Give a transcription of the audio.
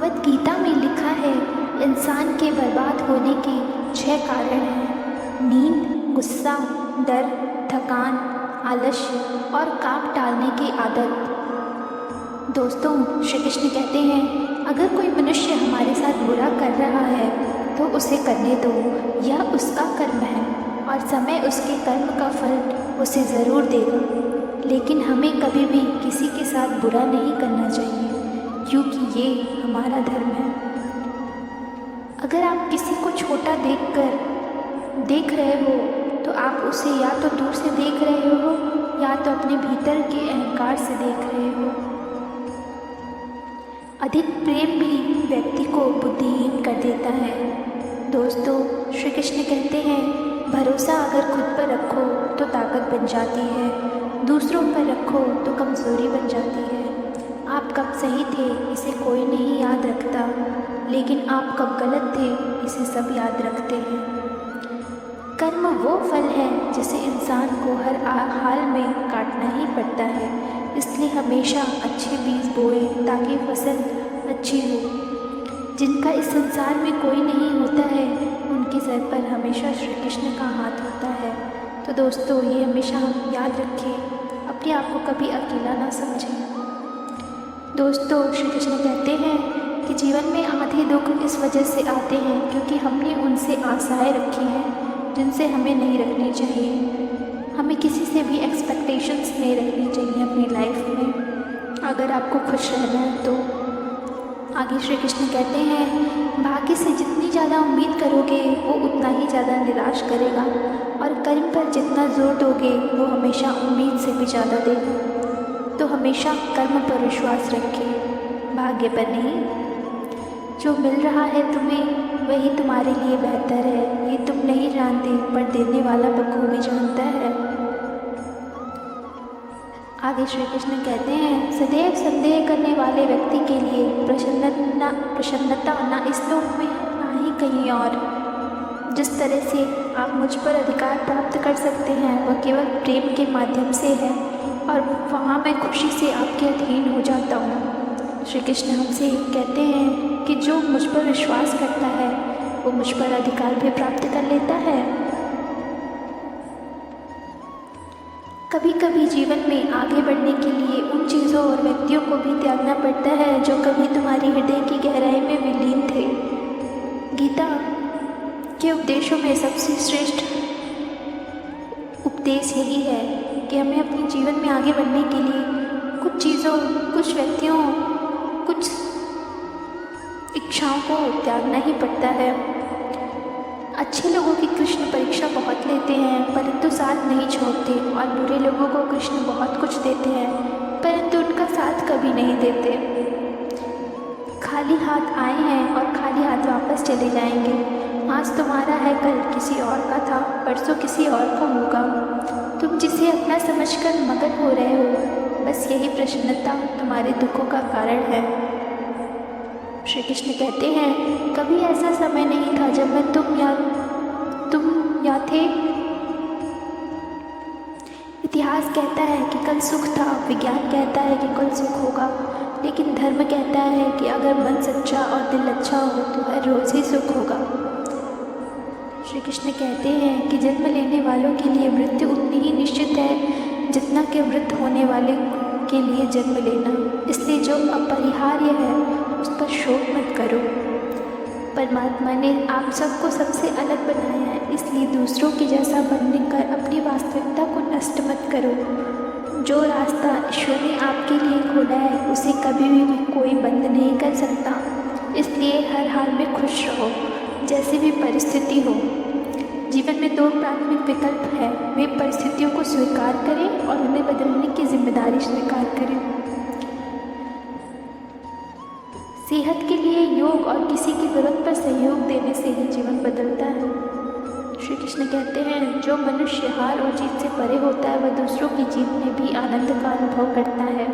भगवत गीता में लिखा है, इंसान के बर्बाद होने के 6 कारण हैं। नींद, गुस्सा, डर, थकान, आलस्य और काम टालने की आदत। दोस्तों, श्री कृष्ण कहते हैं, अगर कोई मनुष्य हमारे साथ बुरा कर रहा है तो उसे करने दो, यह उसका कर्म है और समय उसके कर्म का फल उसे ज़रूर देगा। लेकिन हमें कभी भी किसी के साथ बुरा नहीं करना चाहिए, क्योंकि ये हमारा धर्म है। अगर आप किसी को छोटा देख रहे हो तो आप उसे या तो दूर से देख रहे हो या तो अपने भीतर के अहंकार से देख रहे हो। अधिक प्रेम भी व्यक्ति को बुद्धिहीन कर देता है। दोस्तों, श्री कृष्ण कहते हैं, भरोसा अगर खुद पर रखो तो ताकत बन जाती है, दूसरों पर रखो तो कमज़ोरी बन जाती है। आप कब सही थे इसे कोई नहीं याद रखता, लेकिन आप कब गलत थे इसे सब याद रखते हैं। कर्म वो फल है जिसे इंसान को हर हाल में काटना ही पड़ता है, इसलिए हमेशा अच्छे बीज बोए ताकि फसल अच्छी हो। जिनका इस संसार में कोई नहीं होता है, उनके सर पर हमेशा श्री कृष्ण का हाथ होता है। तो दोस्तों, ये हमेशा हम याद रखें, अपने आप को कभी अकेला ना समझें। दोस्तों, श्री कृष्ण कहते हैं कि जीवन में आधे दुख इस वजह से आते हैं क्योंकि हमने उनसे आशाएं रखी हैं जिनसे हमें नहीं रखनी चाहिए। हमें किसी से भी एक्सपेक्टेशंस नहीं रखनी चाहिए अपनी लाइफ में। अगर आपको खुश रहना है तो आगे श्री कृष्ण कहते हैं, भाग्य से जितनी ज़्यादा उम्मीद करोगे वो उतना ही ज़्यादा निराश करेगा, और कर्म पर जितना जोर दोगे वो हमेशा उम्मीद से भी ज़्यादा देगा। तो हमेशा कर्म पर विश्वास रखें, भाग्य पर नहीं। जो मिल रहा है तुम्हें वही तुम्हारे लिए बेहतर है, ये तुम नहीं जानते पर देने वाला बखूबी जानता है। आगे श्री कृष्ण कहते हैं, सदैव संदेह करने वाले व्यक्ति के लिए प्रसन्नता न इस लोक में ना ही कहीं और। जिस तरह से आप मुझ पर अधिकार प्राप्त कर सकते हैं वह केवल प्रेम के माध्यम से है, और वहाँ मैं खुशी से आपके अधीन हो जाता हूँ। श्री कृष्ण हमसे कहते हैं कि जो मुझ पर विश्वास करता है वो मुझ पर अधिकार भी प्राप्त कर लेता है। कभी कभी जीवन में आगे बढ़ने के लिए उन चीज़ों और व्यक्तियों को भी त्यागना पड़ता है जो कभी तुम्हारी हृदय की गहराई में विलीन थे। गीता के उपदेशों में सबसे श्रेष्ठ उपदेश यही है कि हमें अपने जीवन में आगे बढ़ने के लिए कुछ चीज़ों, कुछ व्यक्तियों, कुछ इच्छाओं को त्यागना ही पड़ता है। अच्छे लोगों की कृष्ण परीक्षा बहुत लेते हैं परंतु साथ नहीं छोड़ते, और बुरे लोगों को कृष्ण बहुत कुछ देते हैं परंतु उनका साथ कभी नहीं देते। खाली हाथ आए हैं और खाली हाथ वापस चले जाएंगे। आज तुम्हारा है, कल किसी और का था, परसों किसी और का होगा। तुम जिसे अपना समझकर मगन हो रहे हो, बस यही प्रसन्नता तुम्हारे दुखों का कारण है। श्री कृष्ण कहते हैं, कभी ऐसा समय नहीं था जब मैं तुम या थे। इतिहास कहता है कि कल सुख था, विज्ञान कहता है कि कल सुख होगा, लेकिन धर्म कहता है कि अगर मन सच्चा और दिल अच्छा हो तो हर रोज़ ही सुख होगा। श्री कृष्ण कहते हैं कि जन्म लेने वालों के लिए मृत्यु उतनी ही निश्चित है जितना कि वृद्ध होने वाले के लिए जन्म लेना। इसलिए जो अपरिहार्य है उस पर शोक मत करो। परमात्मा ने आप सबको सबसे अलग बनाया है, इसलिए दूसरों के जैसा बनने कर अपनी वास्तविकता को नष्ट मत करो। जो रास्ता ईश्वर ने आपके लिए खोला है उसे कभी भी कोई बंद नहीं कर सकता। इसलिए हर हाल में खुश रहो, जैसी भी परिस्थिति हो। जीवन में 2 प्राथमिक विकल्प हैं, वे परिस्थितियों को स्वीकार करें और उन्हें बदलने की जिम्मेदारी स्वीकार करें। सेहत के लिए योग और किसी की ज़रूरत पर सहयोग देने से ही जीवन बदलता है। श्री कृष्ण कहते हैं, जो मनुष्य हार और जीत से परे होता है वह दूसरों की जीत में भी आनंद का अनुभव करता है।